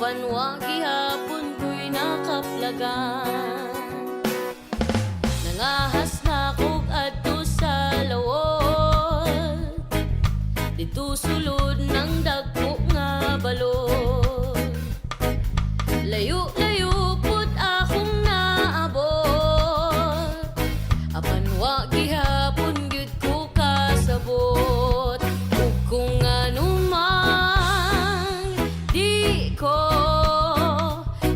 apan wa gihapon ko'y nakaplagan. Nangahas na kog adto sa lawod, dito sulod ng dagko nga balod. Layo-layo pud akong naabot, apan wa gihapon gyud ko kasabot. Ug kung anuman di ko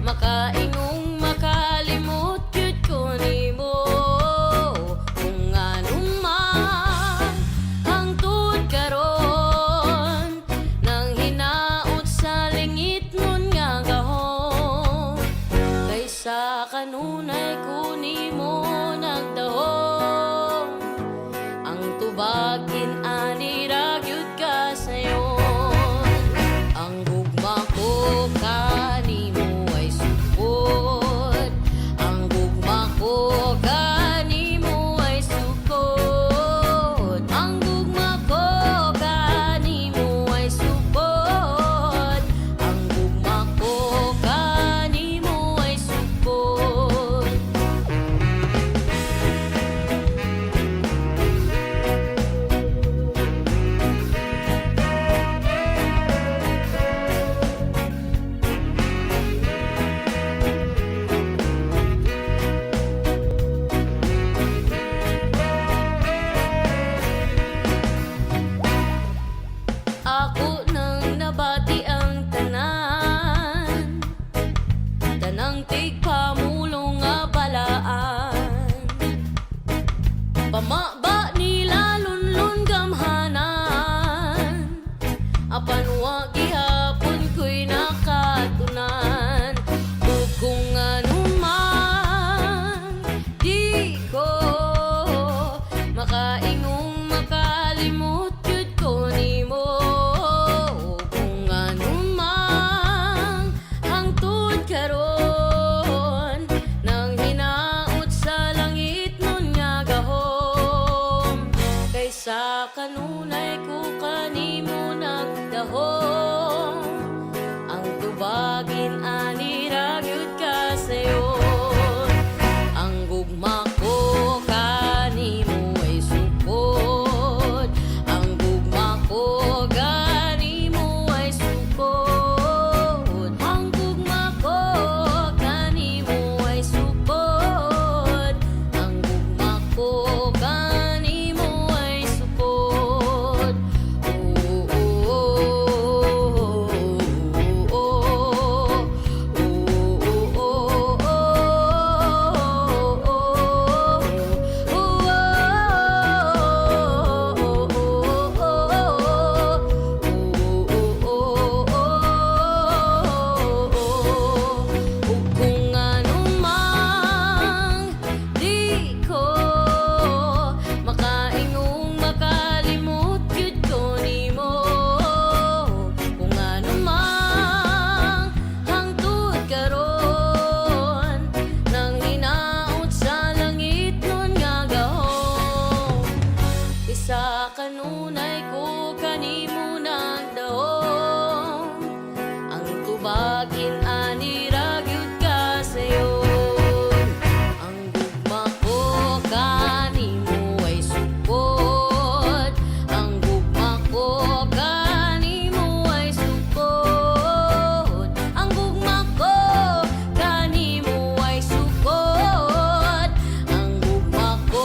makaingong makalimot gyud ko nimo. Kung anuman hangtod karon nang hinaot sa lingit nun nga gahom, kaysa kanunay ko nimo nagdahom. Ang tubagin ani ra gyud ka sayon. Ang gugma ko kanimo ay sukod, ang gugma ko kanimo ay sukod, ang gugma ko kanimo ay sukod, ang gugma ko kanimo ay sukod. Ako nang nabati ang tanan, tanang tigpamulong nga balaan. Pamaba nila lunlun gamhanan, apan wa gihapon ko'y nakatunan. Ug kung anuman di ko makaingong makalimot gyud ko nimo. Kung anuman hangtod karon nang hinaot sa langit nun nga gahom, kaysa kanunay ko kanimo nagdahom. Ang tubagin ani ra gyud ka sayon. Ang gugma ko kanimo ay sukod, ang gugma ko kanimo ay sukod, ang gugma ko kanimo ay sukod, ang gugma ko kanimo ay sukod. Oh, oh, oh, oh, oh, oh, oh, kung anumang di ko makaingong makalimot gyud ko nimo. Kung anumang hangtod karon nang hinaot sa langit nun nga gahom, isa kanunay ko kanimo nagdahom. Ang tubagin ani ra gyud ka sayon. Ang gugma ko kanimo ay sukod, ang gugma ko kanimo ay sukod, ang gugma ko kanimo ay sukod, ang gugma ko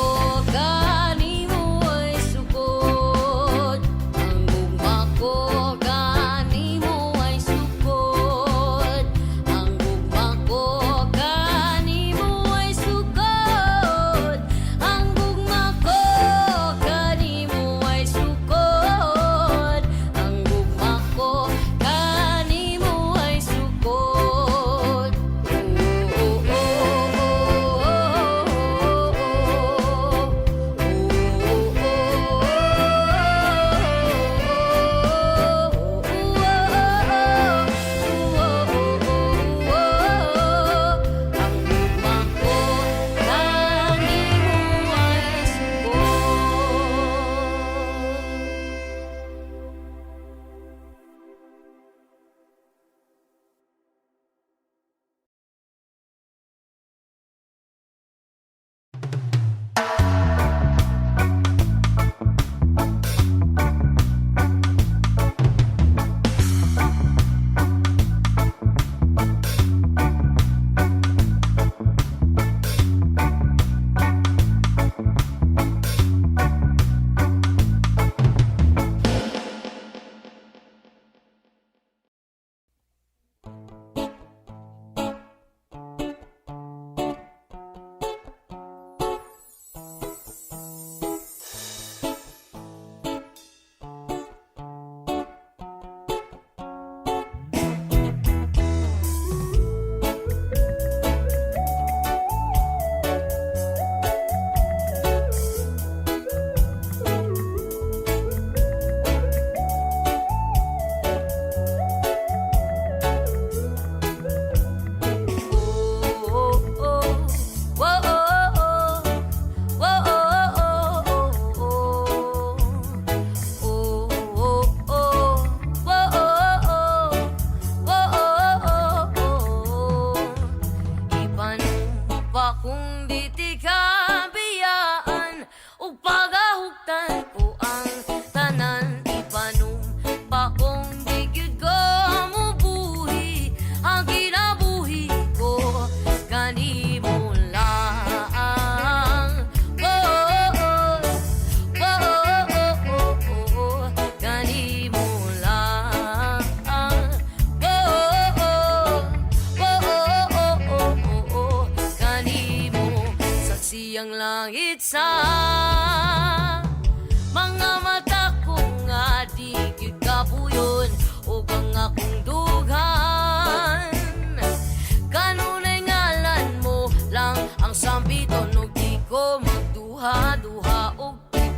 kanimo ay sukod, ang gugma ko kanimo ay sukod.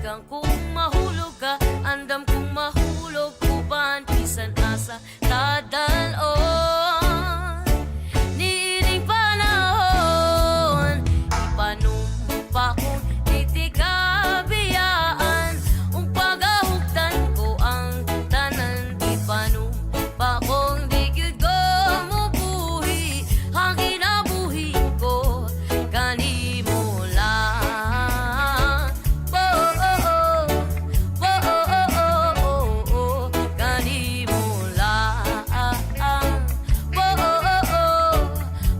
Gikan kung mahulog ka, andam kung mahulog uban bisan asa tadalon. Niining panahon, ipanumpa kong titikabiyaan. Ang pagahugtan ko ang tanan, ipanumpa kong di gyud ko mubuhi. Ang kinabuhi ko kanimo lang. Oh, oh, oh. Oh, oh, oh, oh, oh, oh. Kanimo lang. Oh, oh, oh, oh.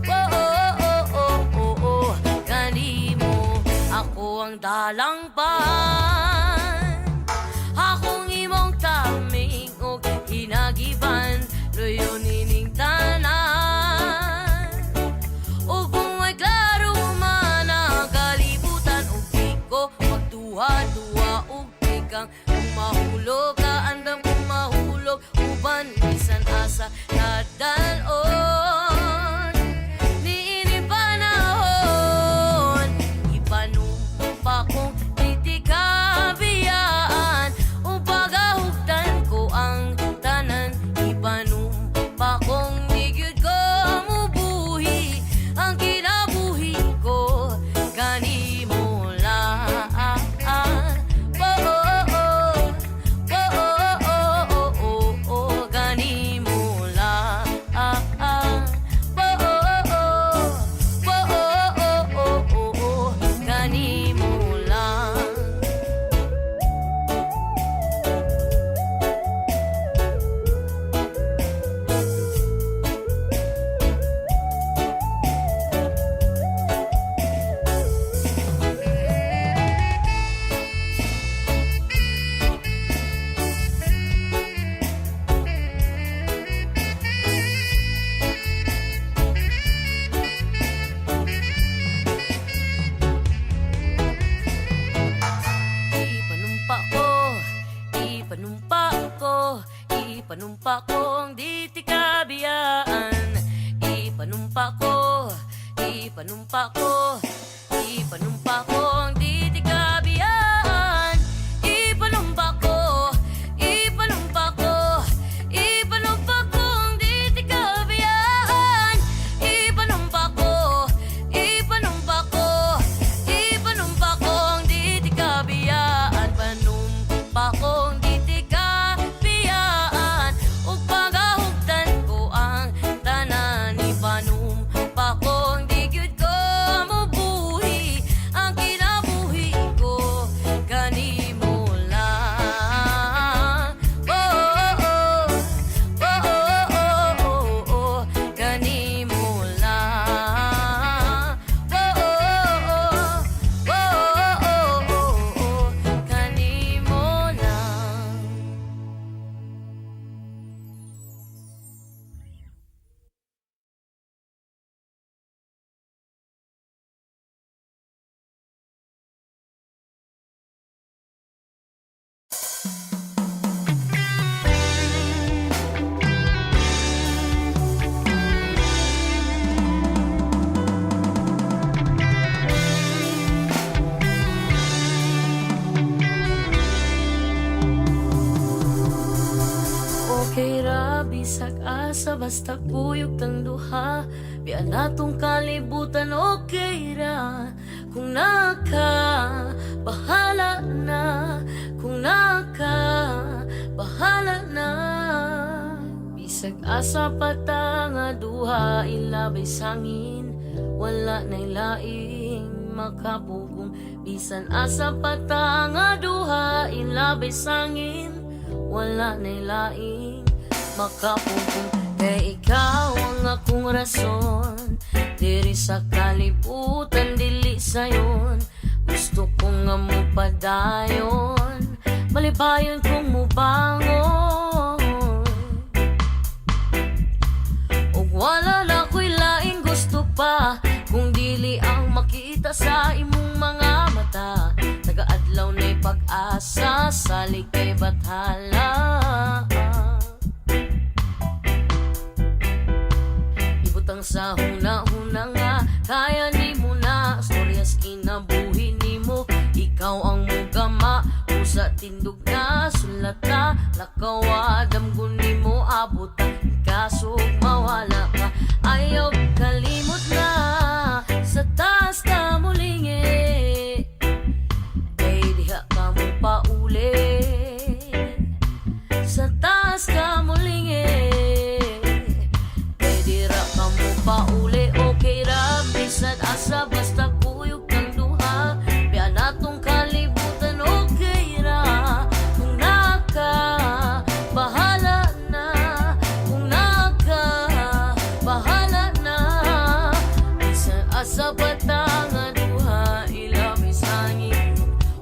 Oh, oh, oh, oh, oh, oh. Kanimo ako ang dalangpan, akong imong taming o hinagiban, loyo nining tanan. O kung may klaro man ang kalibutan, o di ko magduha-duha o kang kung mahulog ka, andam kung mahulog uban bisan asa nadalon. Niini panahon, ipanumpa kong titikabiyaan. O pagahugtan ko ang tanan, ipanumpa kong di gyud ko mubuhi. Ang kinabuhi ko kanimo lang. Oh, oh, oh. Oh, oh, oh, oh, oh, oh. Kanimo lang. Oh, oh, oh. Oh, oh, oh, oh, oh. Kanimo lang. Ipanumpa ko, ipanumpa ko, ipanumpa kong di tikabiyaan. Ipanumpa ko, ipanumpa ko, ipanumpa kong di tikabiyaan. Ipanumpa ko, ipanumpa ko, ipanumpa kong di tikabiyaan. Ipanumpa ko, ipanumpa ko, ipanumpa kong di tikabiyaan. Panumpa kong di tikabiyaan. Ug pagahugtan ko ang tanan, ipanumpa kong di gyud ko mubuhi. Ang kinabuhi ko kanimo lang. Oh, oh, oh. Oh, oh, oh, oh, oh. Kanimo lang. Oh, oh, oh. Oh, oh, oh, oh. Kanimo lang. Okay ra bisag asa basta kuyog tang duha. Biya natong kalibutan okay ra. Kung naka bahala na, kung naka bahala na. Bisag asa pata nga duha ilabay sangin, wala nay laing makapugong. Bisan asa pata nga duha ilabay sangin, wala nay laing makapugong. Kay ikaw ang akong rason, diri sa kalibutan dili sayon. Gusto ko nga mo padayon, malipayon kong mubangon. Og wala na ko'y laing gusto pa, kung dili ang makita sa imong mga mata. Nagaadlaw na'y pag-asa, salig kay bathala. Ibutang sa huna-huna nga, kaya ni mo na storyas kinabuhi ni mo. Ikaw ang mugama, tindog na sulata lakawa damgon nimo abuta kaso mawala ka ayaw kalimot na sa taas ka mulingi kay diha ka mo pauli sa taas ka mulingi kay dira ka mo pauli okay ra bisan asa basta kuyog kang duha biya natong kalibutan okay ra kung naka bahala na kung naka bahala na bisan asa batangan duha ilabi sangin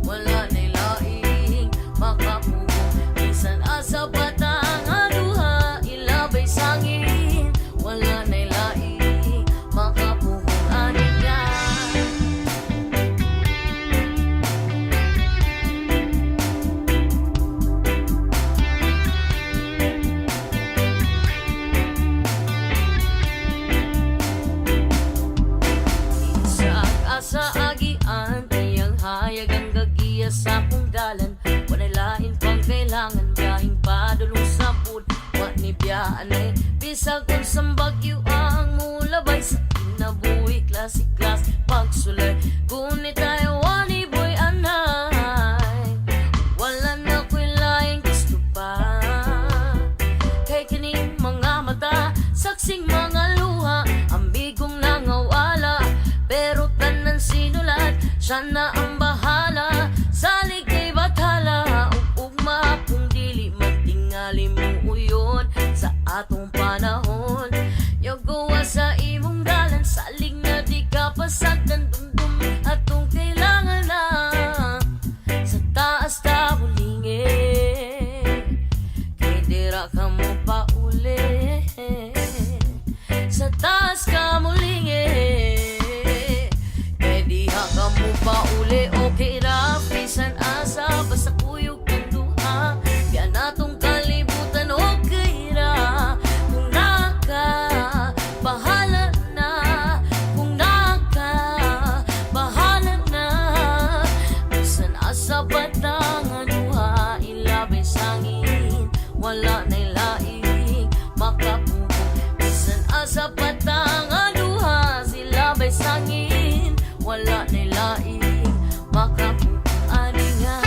wala na laing makapugong bisan asa batangan duha ilabay sangin wala na laing makapugong aniya sa agian tiyang hayag ang gagiya sa pungdalan wala lain pang kailangan biyahing padulong sa pud wa ni biyaan ay bisag unsang bagyo ang mulabay sa kinabuhi klase klas pagsulay gunit tayo wani boy anay wala na ko'y laing gusto pa kay kining mga mata saksing mga luha ambigong nangawala pero tanan sinulat siya na ang bahala salig kay bathala ugma kung dili magtingali mo uyon sa atong panahon yogawa sa imong dalan salig na di ka pasagdan dumdum atong kailangan na sa taas ta bulingi kay dira ka mo pauli sa taas ka mulingi kamu pauli okay ra bisan asa basta kuyog kang duha biya natong kalibutan okay ra kung naka bahala na kung naka bahala na bisan asa batangan duha ilabay sangin wala na laing makapugong bisan asa batangan duha silabay sangin wala na laing makapugong aningan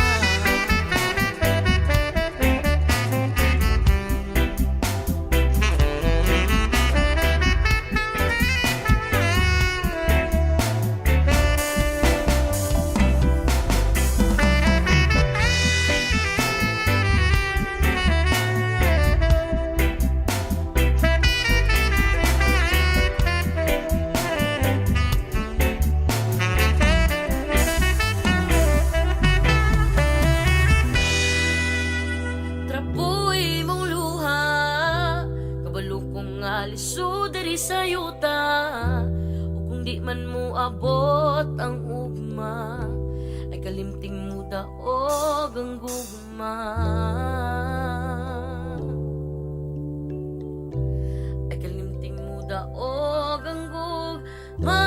aliso diri sa yuta o kung di man mo abot ang ugma ay kalimting mo daog ang gugma ay kalimting mo daog ang gugma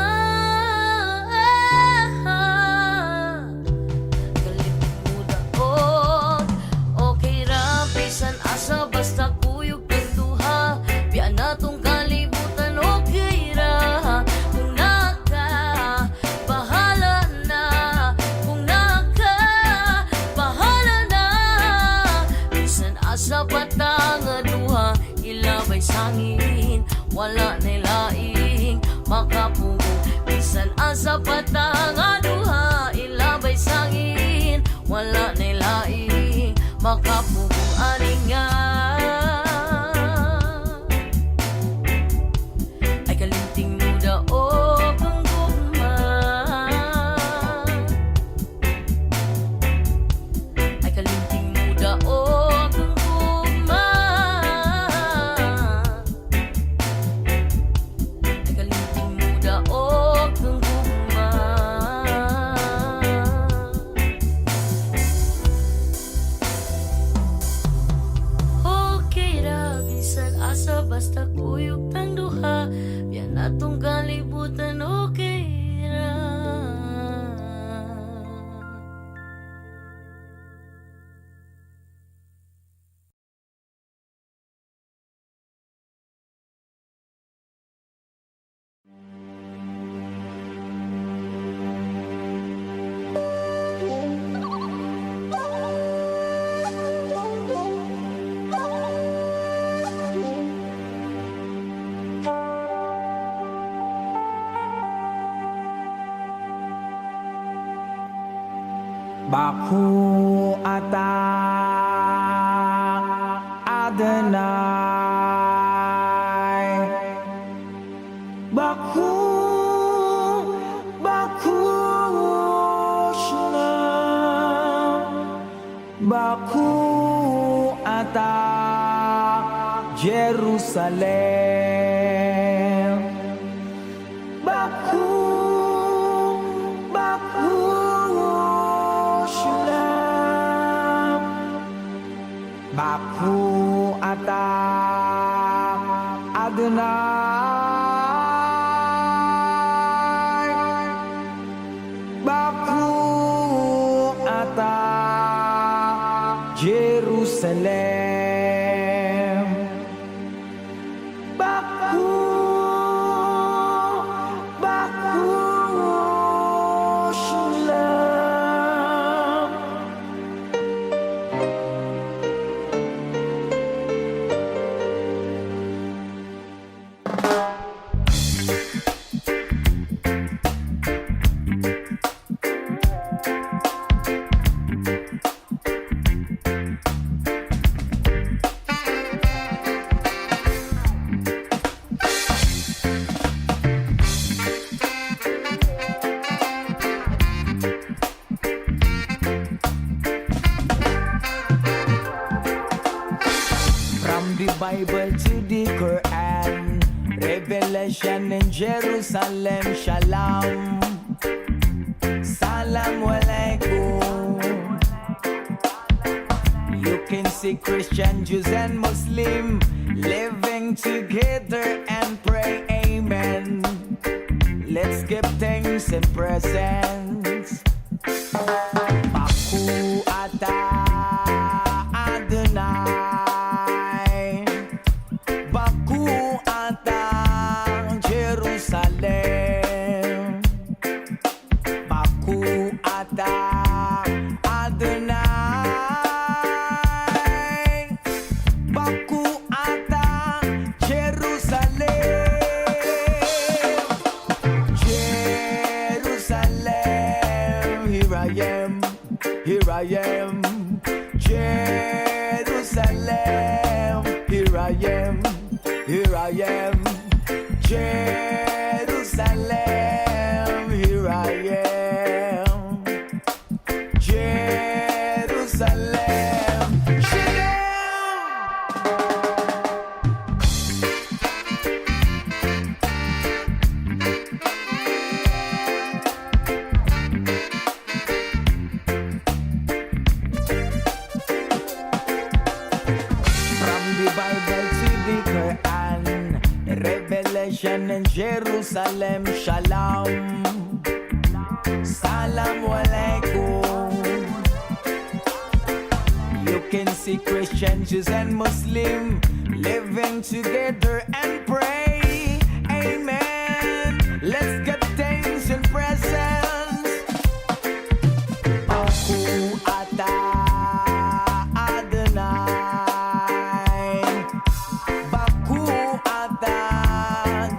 kalimting mo daog okay ra bisan asa basta kuyog kang duha biya natong kalibutan okay ra kung naka bahala na kung naka bahala na bisan asa patanga duha ilabay sangin wala na laing makapugong bisan asa patanga duha ilabay sangin wala na laing makapugong aningan Baku ata Adonai. Baku, Baku Shema. Baku ata Jerusalem. Baku, Baku Shalom. Baku ata Adonai. Baku ata Jerusalem. Baku, Baku Shalom. From the Bible to the Quran, Revelation in Jerusalem, Shalom, Salam Alaikum. You can see Christian, Jews and Muslim living together and pray amen. Let's give thanks and presents. Baku ata Adonai. Baku ata Jerusalem. Baku ata Adonai. Baku ata Jerusalem. Jerusalem, here I am, here I am. Jerusalem, here I am, here I am. Jerusalem, here I am. Jerusalem, from the Bible to the Quran, Revelation in Jerusalem, Shalom, Salam Alaikum. You can see Christian, Jews and Muslim living together and pray, amen. Let's give thanks and presents. Baku ata Adonai. Baku ata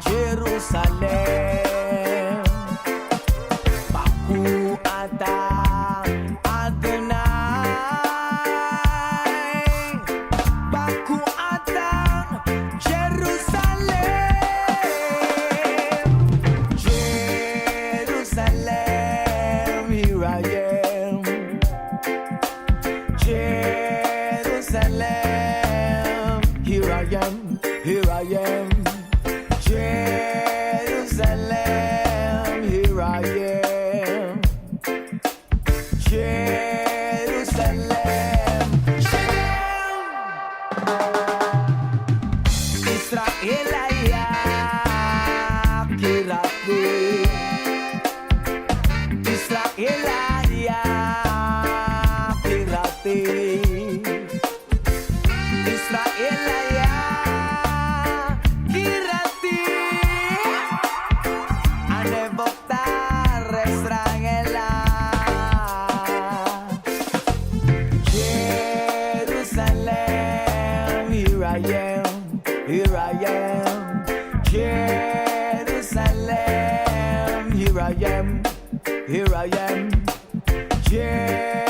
Jerusalem. Baku ata Adonai. Baku ata Jerusalem. Jerusalem, here I am. Jerusalem, here I am, here I am. Jerusalem, here I am. Jerusalem, Israel ayak kirati. Israel ayak kirati. Israel ayak kirati. Ane votar Israel. Jerusalem, here I am, here I am. Jerusalem, here I am, here I am. Jerusalem.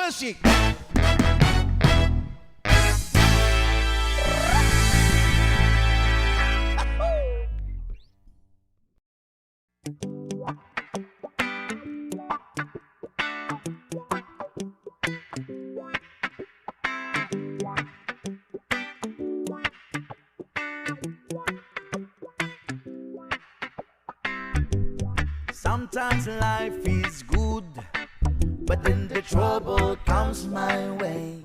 Music! Sometimes life is good, but then the trouble comes my way.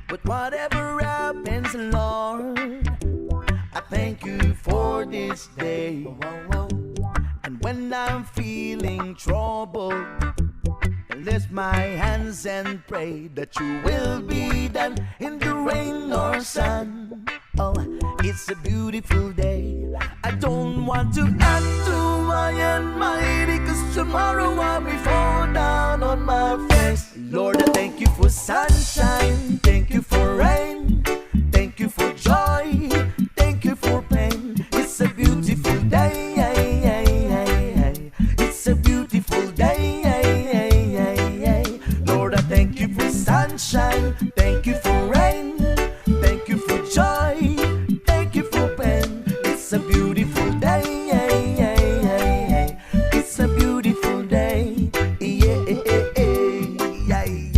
But whatever happens, Lord, I thank you for this day. And when I'm feeling troubled, I lift my hands and pray that you will be done in the rain or sun. Oh, it's a beautiful day. I don't want to act too high and mighty, 'cause tomorrow I'll be fall down on my face. Lord, I thank you for sunshine, thank you for rain, thank you for joy, thank you for pain. It's a beautiful day. It's a beautiful day. Lord, I thank you for sunshine, thank you for rain, thank you for joy, thank you for pain. It's a beautiful day. It's a beautiful day.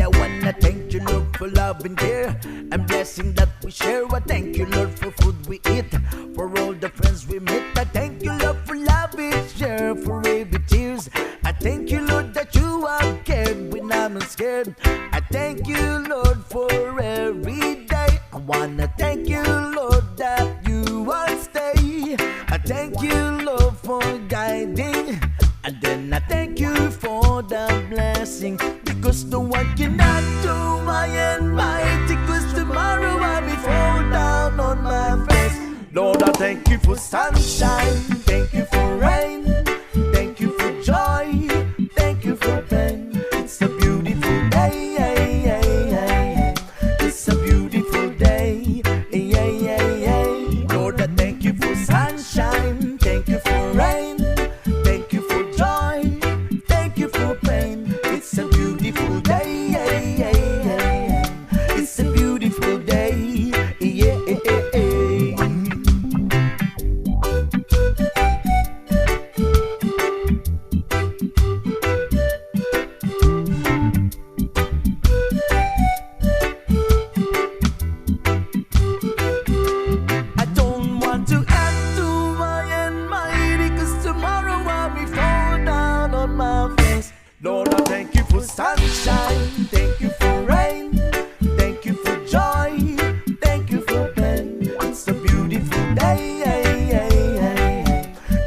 I wanna thank you, Lord, for love and care and blessing that we share. I thank you, Lord, for food we eat, for all the friends we meet. I thank you, Lord, for love we share, for every tears. I thank you, Lord, that you have cared when I'm scared. I thank you, Lord, for every day. I wanna thank you, Lord, that you will stay. I thank you, Lord, for guiding. And then I thank you for the blessing, because no one cannot do my and mighty, 'cause tomorrow I'll be fall down on my face. Lord, I thank you for sunshine, thank you for rain, thank you for joy, thank you for pain. It's a beautiful day. It's a beautiful day. Lord, I thank you for sunshine, thank you for rain, thank you for joy, thank you for pain. It's a beautiful day. It's a beautiful day. I don't want to act too high and mighty, 'cause tomorrow I'll be fall down on my face. Lord, I thank you for sunshine, thank you for rain, thank you for joy, thank you for pain. It's a beautiful day.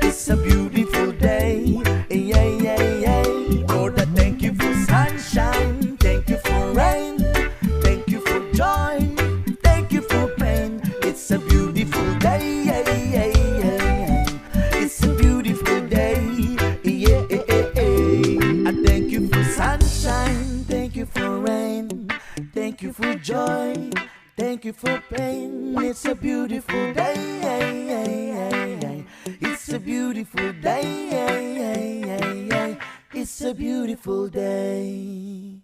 It's a beautiful day. Lord, I thank you for sunshine, thank you for rain, thank you for joy, thank you for pain. It's a beautiful day. It's a beautiful day. I thank you for sunshine, thank you for rain, thank you for joy, thank you for pain. It's a beautiful day. It's a beautiful day. It's a beautiful day.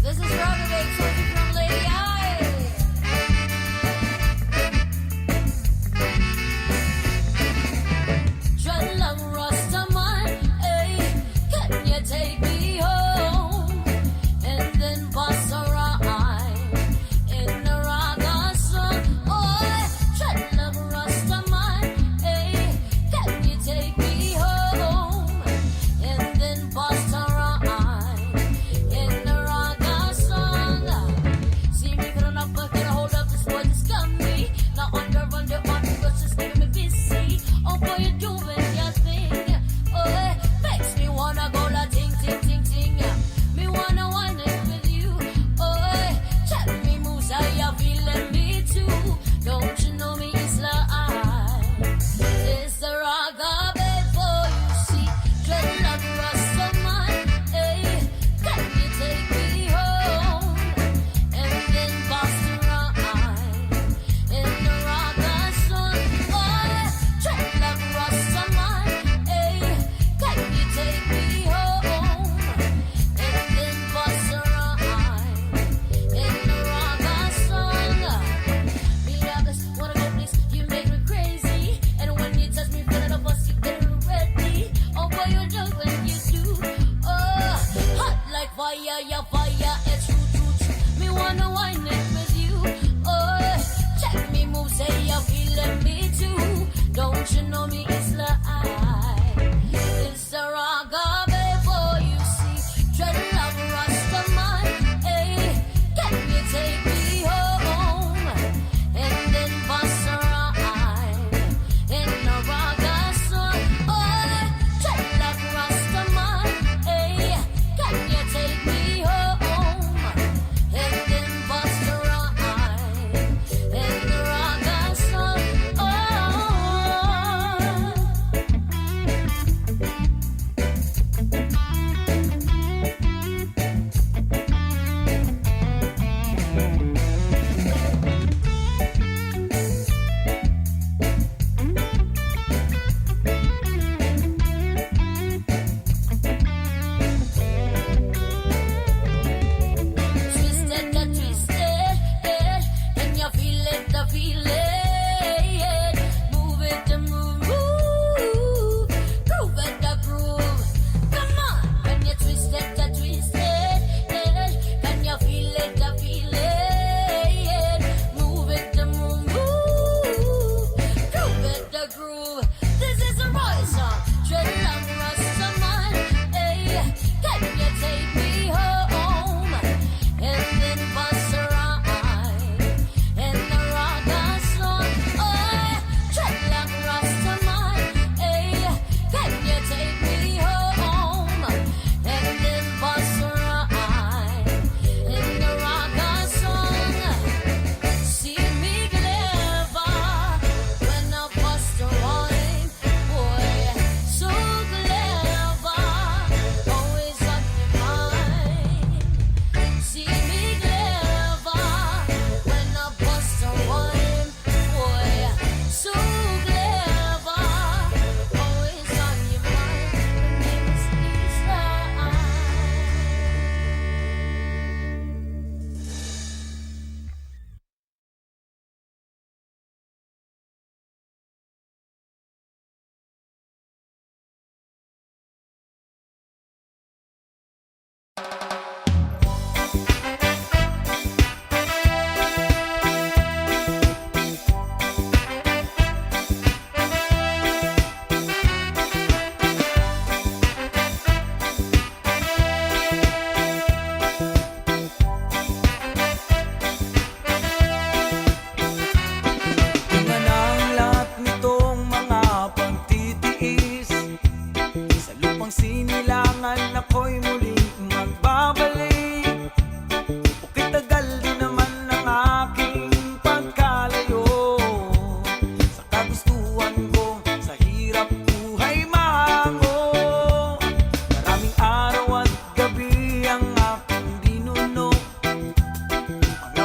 This is Robbie Bates working from Lady I.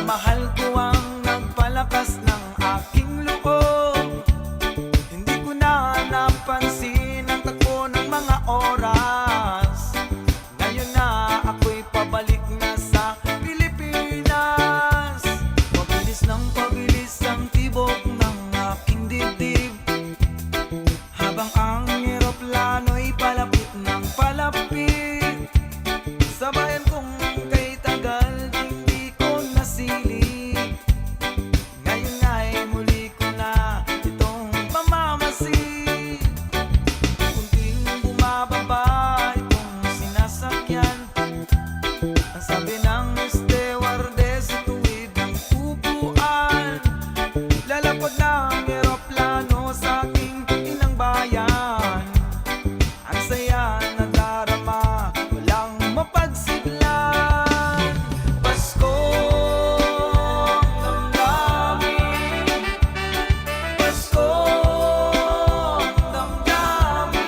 mahal ko ang nagpalakas ng aking loob. Hindi ko na napansin ang takbo ng mga oras. Ngayon na ako'y pabalik na sa Pilipinas. Pabilis ng pabilis ang tibok ng aking dibdib, habang ang eroplano'y palapit ng palapit. Sa bayan kong kay tagal hindi ko nasilip, ngayon ay muli ko na itong mamamasid. Kunting bumababa itong sinasakyan, ang sabi ng stewardess sa tuwid ng upuan. Lalapag ng eroplano sa aking inang bayan. Ang saya nadarama, walang mapagsidlan. Paskong damdamin, Paskong damdamin,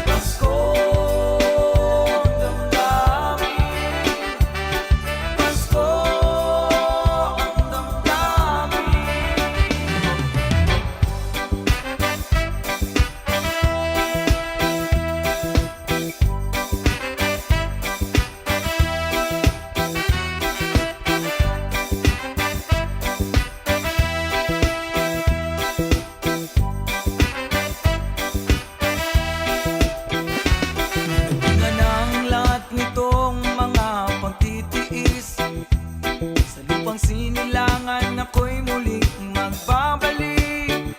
Paskong damdamin, Paskong damdamin. Bunga ng lahat nitong mga pagtitiis, sa lupang sinilangan ako'y muling magbabalik.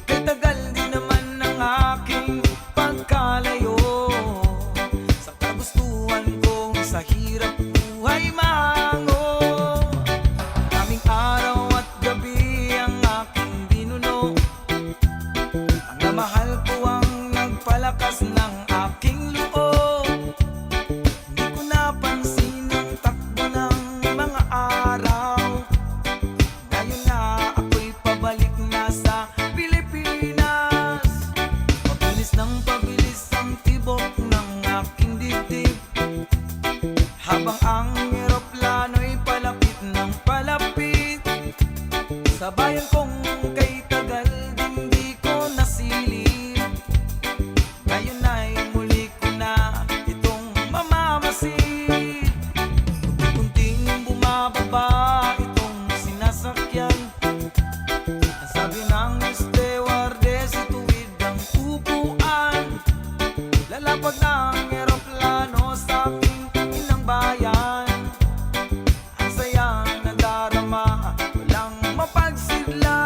Kay tagal din naman ang aking pagkalayo sa kagustuhan kong sa hirap buhay mahango. Aming araw at gabi ang aking binuno, ang namahal ko ang nagpalakas ng aking loob. Hindi ko napansin ang takbo ng mga araw. Ngayon na ako'y pabalik na sa Pilipinas. Pabilis ng pabilis ang tibok ng aking dibdib, habang ang eroplano'y palapit ng palapit. Sa bayan kong kay tagal hindi ko nasilip, ngayon ay muli ko na itong mamamasid. Kunting bumababa itong sinasakyan, ang sabi ng stewardess sa tuwid ng upuan. Lalapag ng eroplano sa aking inang bayan. Ang saya nadarama, walang mapagsidlan.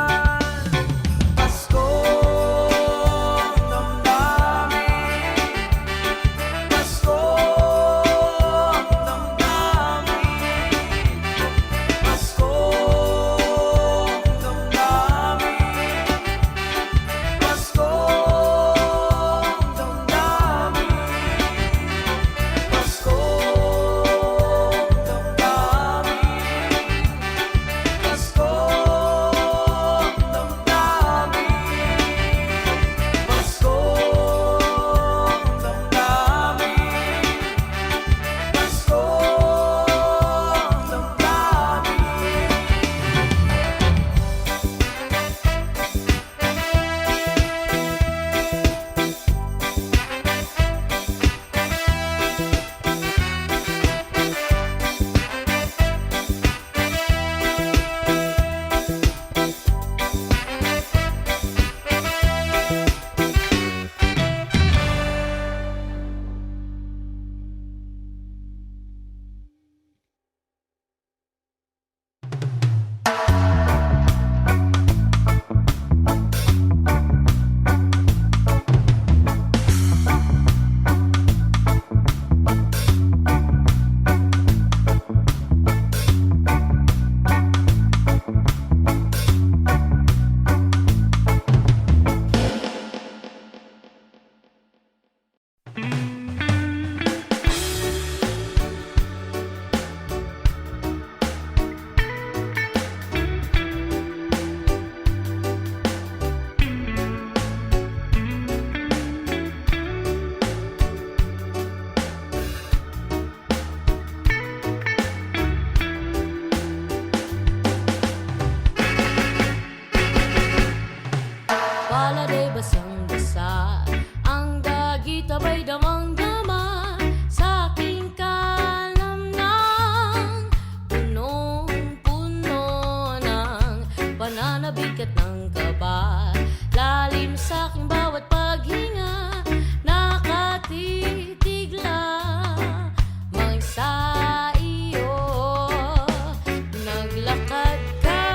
nabigat ng kaba. Lalim sa aking bawat paghinga, nakatitig lamang sa iyo. Naglakad ka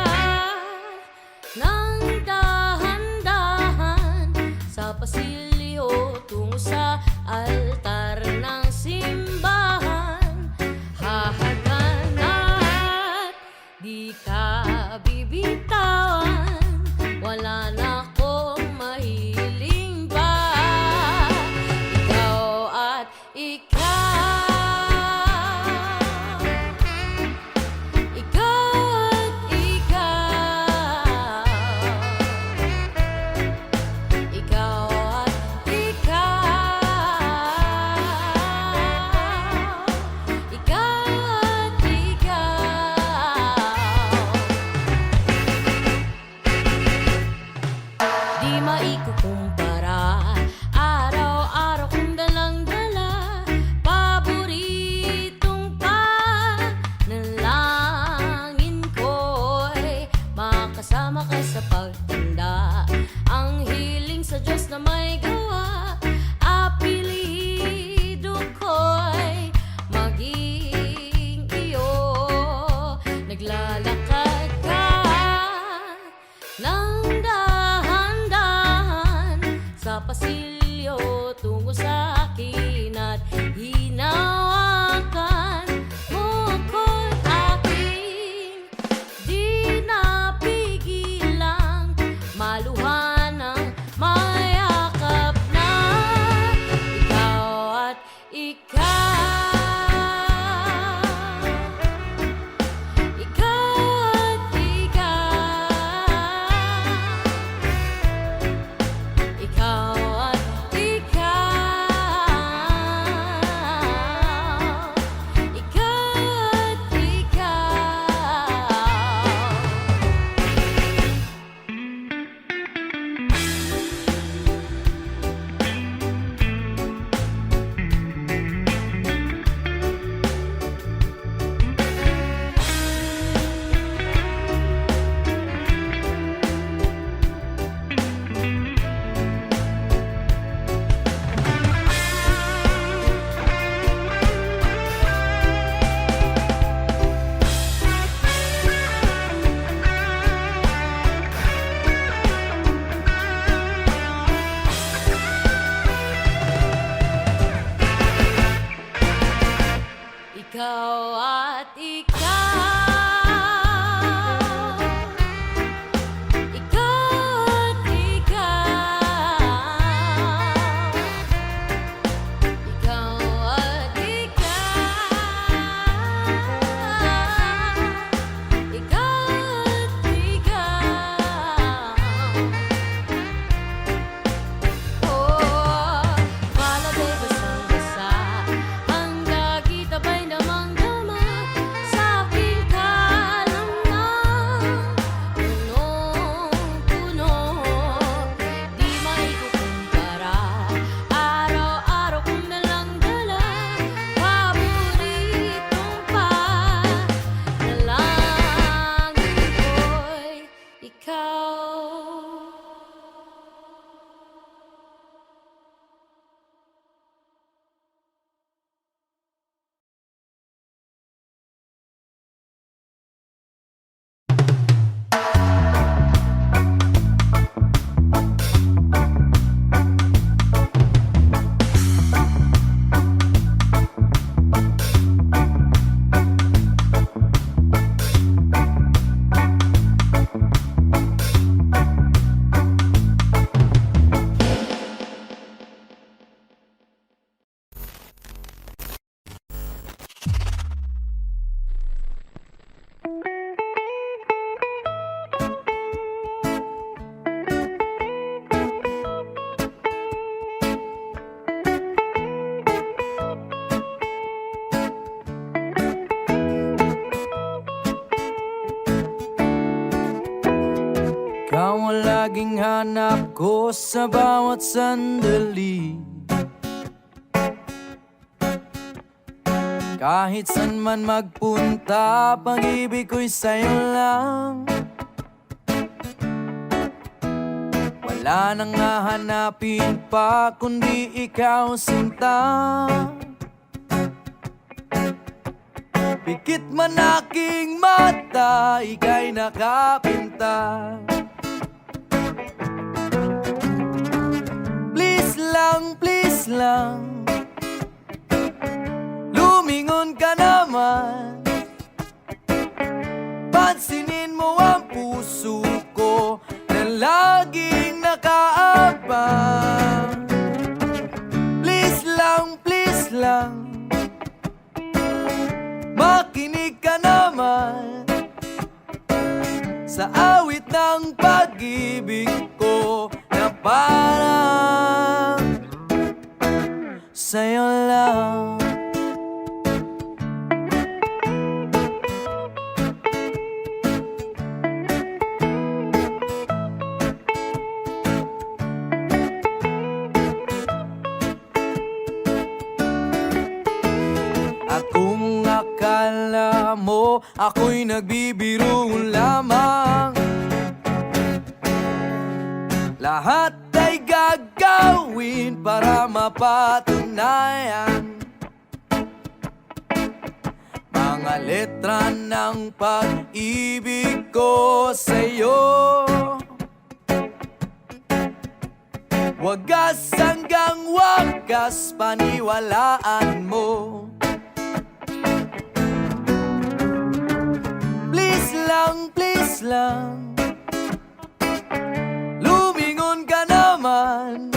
ng dahan-dahan sa pasilyo tungo sa altar ng simbahan. Hahatan at di ka bibitawan, wala na akong mahiling pa. Ikaw at ikaw, ikaw at ikaw, ikaw at ikaw, ikaw at ikaw. Di maikukumpara, araw-araw kong dalang-dala, paboritong panalangin ko'y makasama ka sa pagtanda. Ang hiling sa Diyos na may gawa, apelido ko'y maging iyo. Naglalakad ka ng dahan-dahan sa pasilyo tungo sa akin at hinawakan mo ko'y aking di napigilang maluhan ng mayakap na. Ikaw at ikaw, ikaw at ikaw, ikaw at ikaw, ikaw at ikaw at ikaw, ikaw at ikaw, ikaw at ikaw, ikaw at ikaw. Oh, palagay basang-basa, ang dagit abay damang-dama sa aking kalamnan. Punong-puno, di maikukumpara, araw-araw kong dalang-dala, paboritong panalangin ko'y ikaw. Ikaw ang laging hanap ko sa bawat sandali. Kahit san man magpunta, pag-ibig ko'y sa'yo lang. Wala nang hahanapin pa kundi ikaw, sinta. Pikit man aking mata, ika'y nakapinta. Please lang, lumingon ka naman. Pansinin mo ang puso ko na laging nakaabang. Please lang, makinig ka naman sa awit ng pag-ibig ko na parang sa'yo lang. At kung akala mo ako'y nagbibiro lamang, lahat ay gagawin para mapatunayan mga letra ng pag-ibig ko sa'yo. Wagas hanggang wagas, paniwalaan mo. Please lang, lumingon ka naman.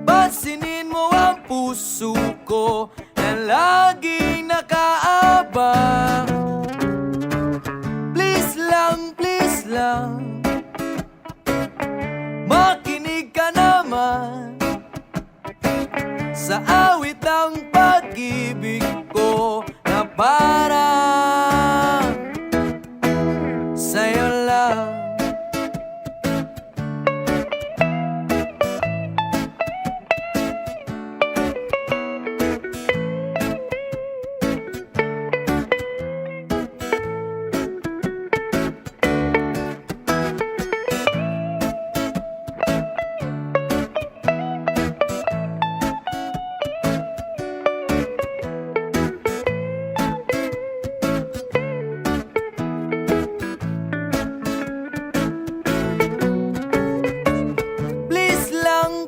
Pansinin mo ang puso ko na laging nakaabang. Please lang, makinig ka naman sa awit ng pag-ibig ko na parang sa'yo lang.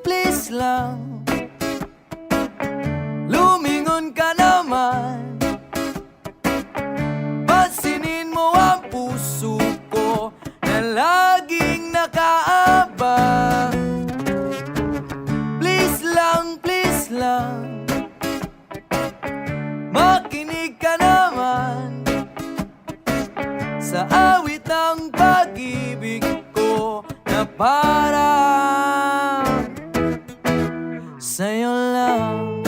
Please lang, lumingon ka naman. Pansinin mo ang puso ko na laging nakaabang. Please lang, makinig ka naman sa awit ng pag-ibig ko na parang sa'yo lang.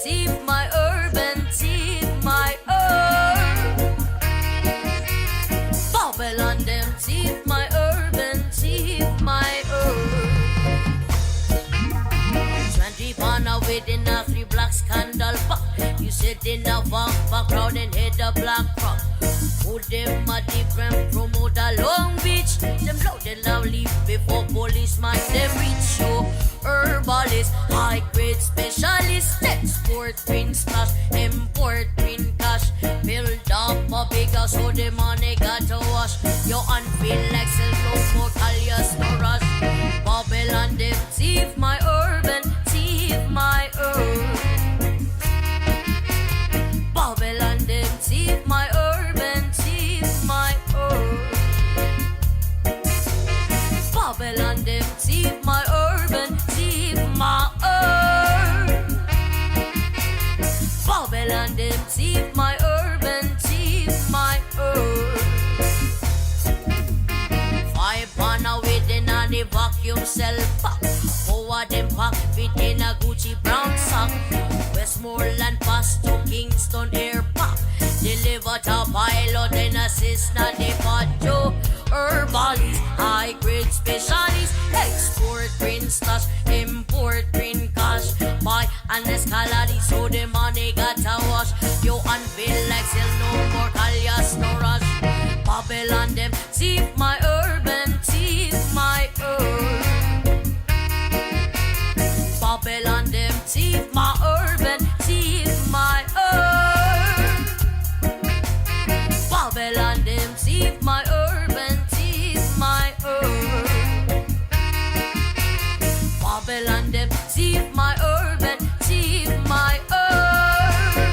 thief my urban, thief my herb. Babylon them thief my urban, thief my herb. 20 pana within a 3 black scandal pop. You sit in the background and hit the black prop. Who them a different promote a Long Beach. Them loud and loudly before policeman them reach you. Herbalist, high grade specialist, export green stash, import green cash. Build up a bigger so the money got to wash. You unfeel like sell no more alias no rush. Babylon them thief my urban, thief my herb. Babylon them thief my urban, thief my herb. Babylon them thief my urban, thief my herb. Babylon them thief my urban, thief my herb. 5 pana within a the vacuum cell pack. 4 of them pack within a Gucci brown sack. Westmoreland pass to Kingston Air Park. Deliver to pilot and assist na the pacho. Herbalist, high grade specialist, export green stash, import green cash. Buy an escalade so the money got to wash. You unveil like sell no more alias no rush. Babylon them thief my urban, thief my herb. Babylon them thief my urban, thief my herb. Babylon them thief my urban, thief my herb. Babylon them thief my urban, thief my herb.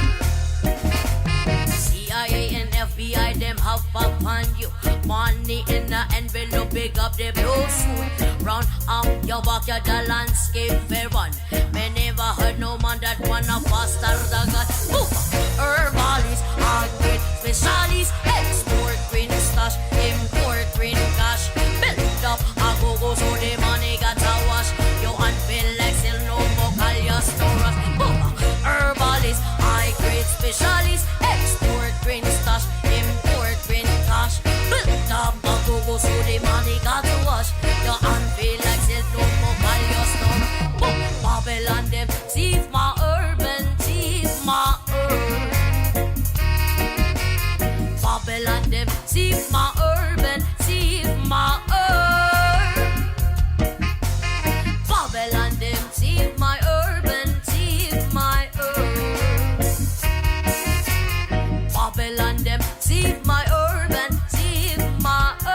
CIA and FBI them have upon you. Money in the envelope, big up the blue suit. Round up your backyard, the landscape fair one. Me never heard no man that wanna faster the gun. Herbalist, hard grade specialist, export green stash, import green cash. Build up a go-go so the money got to wash. You unveil like sell no more alias no rush. Herbalist, high grade specialist, export green stash, import green cash. Build up a go-go so the money got to wash. You unveil like sell no more alias no rush. Babylon them thief my urban, thief my herb. Babylon them thief my urban, thief my herb. Babylon them thief my urban, thief my herb. Babylon them thief my urban, thief my herb.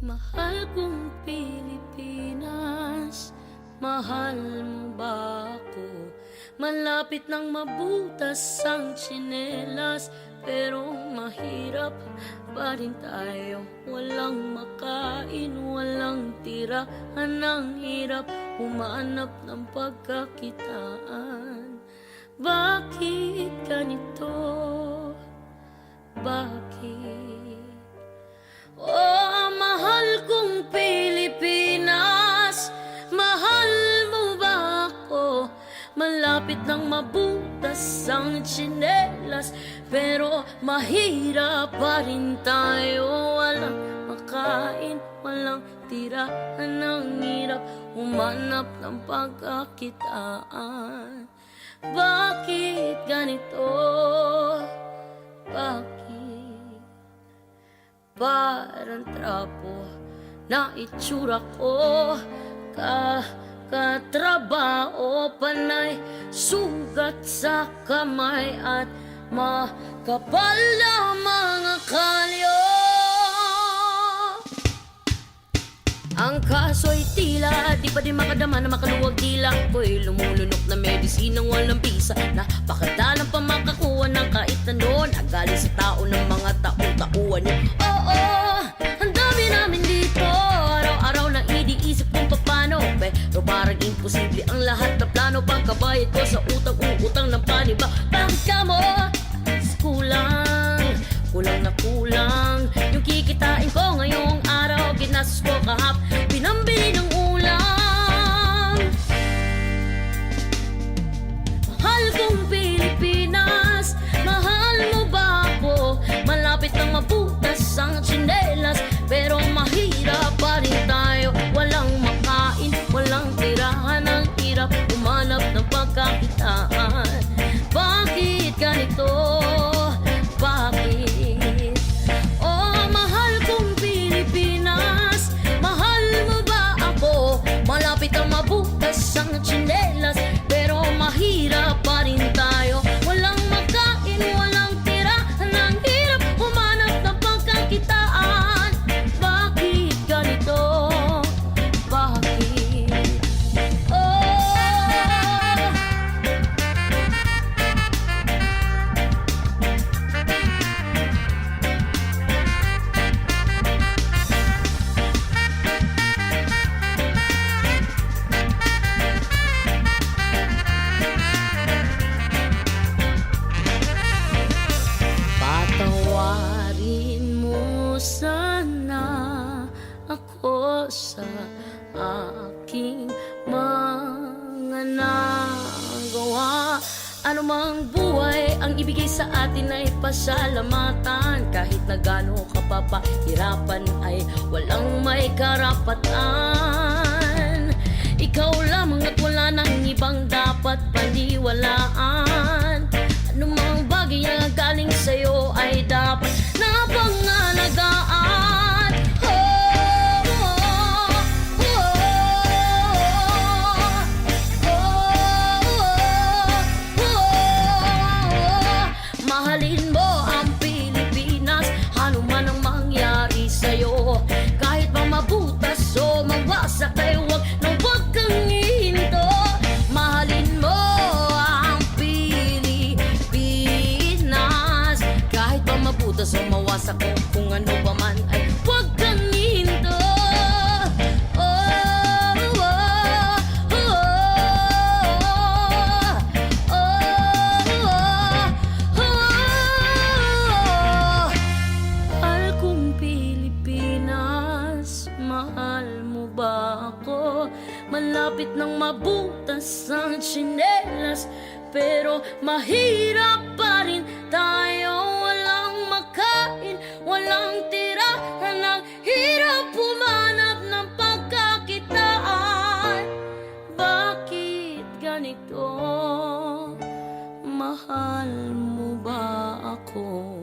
Mahal kong Pilipinas, mahal mo ba ako? Malapit nang mabutas ang tsinelas, pero mahirap pa rin tayo. Walang makain, walang tirahan, ang hirap humanap ng pagkakitaan. Bakit ganito? Bakit? Oh, mahal kong Pilipinas, mahal mo ba ako? Malapit nang mabutas ang tsinelas, pero mahirap pa rin tayo. Walang makain, walang tirahan ng hirap, humanap ng pagkakitaan. Bakit ganito? Bakit? Parang trapo na itsura ko, katrabaho, panay sugat sa kamay at makapal na mga kalyo. Ang kaso'y tila di pa din makadama na makaluwag dila ko'y lumulunok na medisinang walang bisa. Napakadalang pa makakuha ng kahit ano na galing sa tao ng mga taong-tauan niyo. Oo, ang dami namin dito, araw-araw na iniisip kung paano, pero parang imposible ang lahat na plano. Pagkabayad ko sa utang-uutang ng paniba, bakit ka mo? Kulang na kulang yung kikitain ko ngayong araw. Ginastos ko kahap, pinambili ng ulam. Mahal kong Pilipinas, mahal mo ba ako? Malapit nang mabutas ang tsinelas, pero mahirap pa rin tayo. Walang makain, walang tirahan, ang hirap umanap ng pagkakitaan. Bakit ganito? Bakit? Oh, mahal kong Pilipinas, mahal mo ba ako? Malapit ang mabutas ang tsinelas, pero mahirap pa rin tayo. Walang makain, walang tirahan, ang hirap humanap ng pagkakitaan. Bakit ganito? Bakit? Oh, patawarin mo sana ako sa aking mga nagawa. Anumang buhay ang ibigay sa atin ay pasalamatan. Kahit na gaano ka papahirapan ay walang may karapatan. Ikaw lamang at wala nang ibang dapat paniwalaan. Anumang bagay na galing sa'yo ay dapat na pangalagaan. Mahalin mo ang Pilipinas, ano man ang mangyari sa'yo. Kahit pa mabutas o mawasak ay huwag na huwag kang hihinto. Mahalin mo ang Pilipinas, kahit pa mabutas o mawasak o kung ano pa man ay huwag kang hihinto. Malapit nang mabutas ang tsinelas, pero mahirap pa rin tayo. Walang makain, walang tirahan, ang hirap humanap ng pagkakitaan. Bakit ganito? Mahal mo ba ako?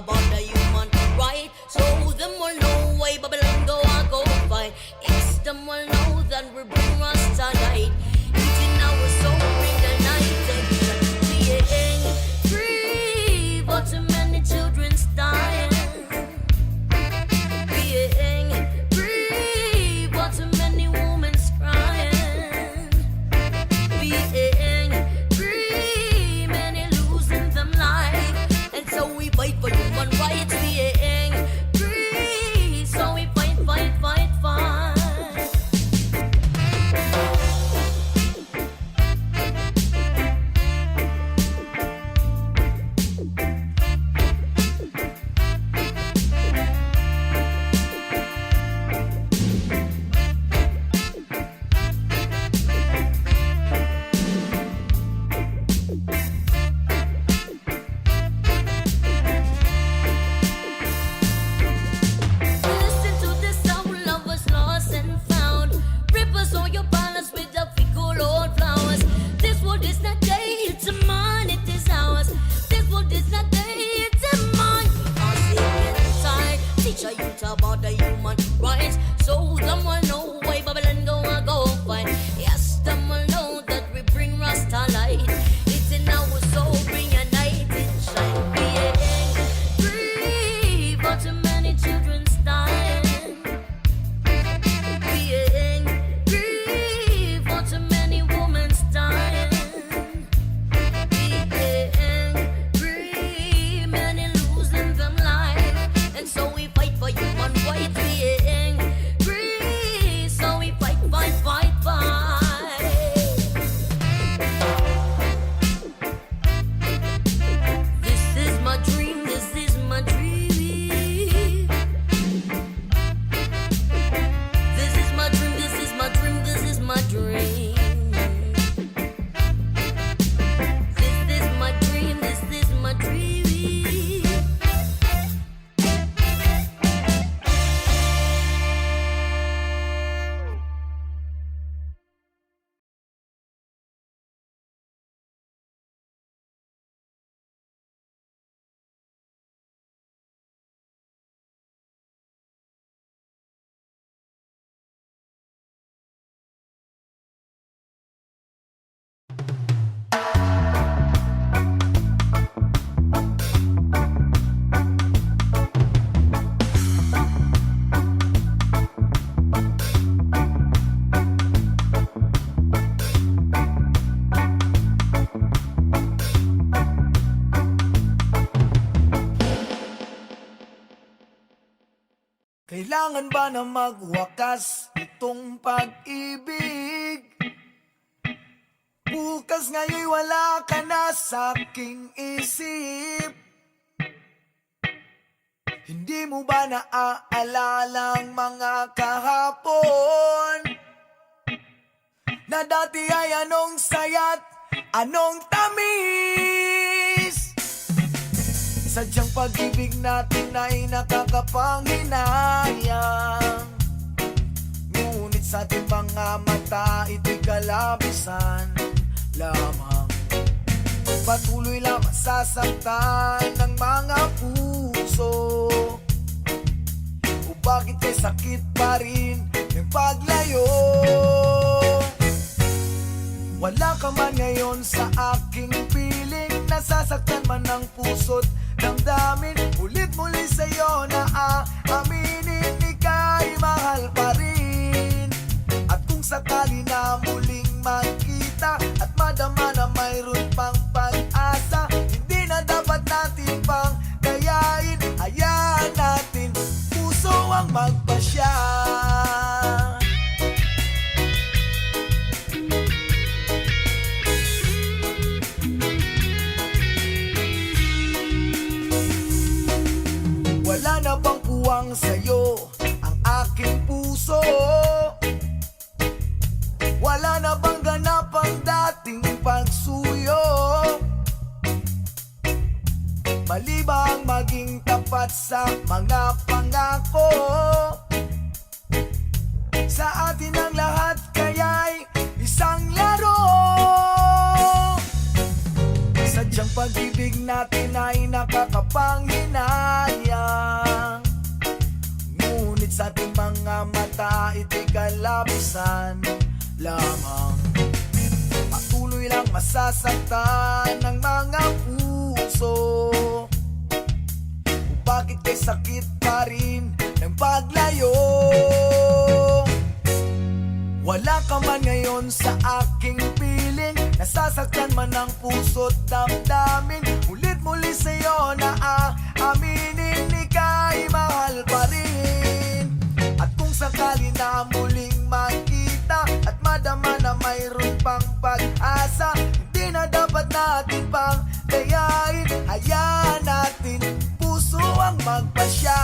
about the human right. So them will know why Babylon go and go fight. Yes, them will know that we bring Rasta light. Eating our soul, bring the night and being free. But too many children's dying. Being free, but too many women's crying. Being free, many losing them life. And so we fight for human rights. Being free, so we fight, fight, fight, fight. Listen to the soul of us lost and found. Rivers on your balance with the fickle old flowers. This world is not theirs, it's mine, it is ours. This world is not theirs, it's mine. Are sick and tired. Teach a youth about the human rights. So them will know why Babylon go and go fight. Yes, them will know that we bring Rasta light. It's in our soul, bring a night and shine. Being free, but too many children's dying. Being free, but too many women's dying. Being free, many losing them life. And so we fight for human rights. Being free, so we fight, fight, fight, fight. This is my dream, this is my dream. This is my dream, this is my dream, this is my dream. This is my dream, this is my dream. Kailangan ba na magwakas itong pag-ibig? Bukas nga'y wala ka na sa aking isip. Hindi mo ba naaalala ang mga kahapon? Na dati ay anong saya't anong tamis? Sadyang pag-ibig natin ay nakakapanghinayang. Ngunit sa ating mga mata ito'y kalabisan lamang. Patuloy lang masasaktan ng mga puso. O bakit kay sakit pa rin ng paglayo? Wala ka man ngayon sa aking piling. Nasasaktan man ng puso't damdamin. Ulit muli sa'yo na aaminin, ika'y mahal pa rin. At kung sakali na muling magkita at madama na mayroon pang pag-asa, hindi na dapat natin pang kayain. Hayaan natin puso ang magpasya. Wala na bang kuwang sa'yo ang aking puso? Wala na bang ganap ang dating pagsuyo? Mali ba ang maging tapat sa mga pangako? Sa atin ang lahat kaya'y isang laro. Sadyang pag-ibig natin ay nakakapanghinayang. kalabisan lamang. Patuloy lang masasaktan ng mga puso. Kung bakit kay sakit pa rin ng paglayo. Wala ka man ngayon sa aking piling, nasasaktan man ang puso't damdamin. Ulit muli sa'yo na aaminin, ika'y mahal pa rin. At kung sakali na muling makita at madama na mayroon pang pag-asa, hindi na dapat natin pang dayain. Hayaan natin puso ang magpasya.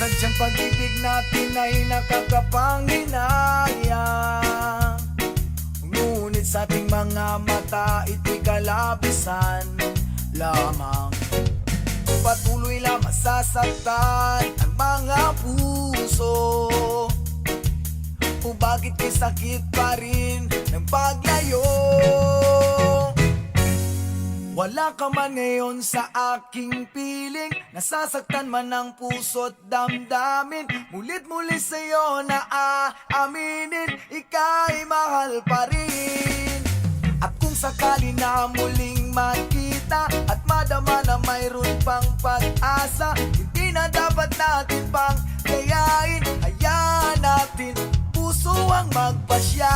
Sadyang pag-ibig natin ay nakakapanghinayang, ngunit sa ating mga mata ito'y kalabisan lamang. Patuloy lang masasaktan ang mga puso. Kung bakit may sakit pa rin ng paglayo. Wala ka man ngayon sa aking piling, nasasaktan man ang puso't damdamin. Mulit muli sa'yo na aaminin, ika'y mahal pa rin. At kung sakali na muling makita at madama na mayroon pang pag-asa, hindi na dapat natin pang dayain. Hayaan natin puso ang magpasya.